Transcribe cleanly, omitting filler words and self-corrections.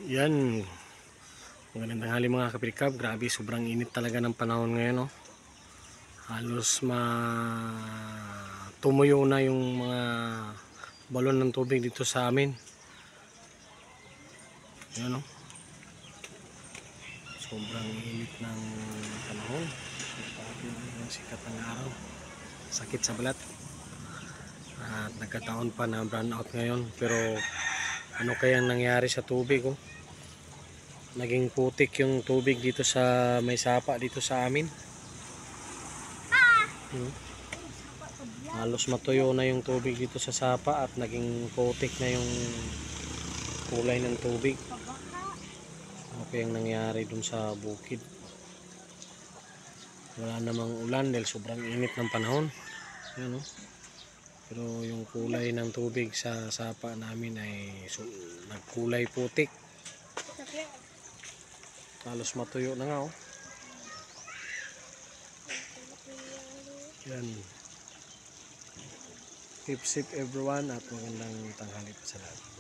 Yan, magandang tanghali mga kapirikab. Grabe, sobrang init talaga ng panahon ngayon, no? Halos tumuyo na yung mga balon ng tubig dito sa amin. Yan, no? Sobrang init ng panahon. Yung sikat ng araw, sakit sa balat. At nagkataon pa na brown out ngayon. Pero ano kayang nangyari sa tubig, oh? Naging putik yung tubig dito sa may sapa dito sa amin. Halos matuyo na yung tubig dito sa sapa at naging putik na yung kulay ng tubig. Ano kayang nangyari dun sa bukid? Wala namang ulan dahil sobrang init ng panahon. Yan, oh. Pero yung kulay ng tubig sa sapa namin ay nagkulay putik. Halos matuyo na nga, oh. Yan. Keep safe everyone at magandang tanghali pa sa lahat.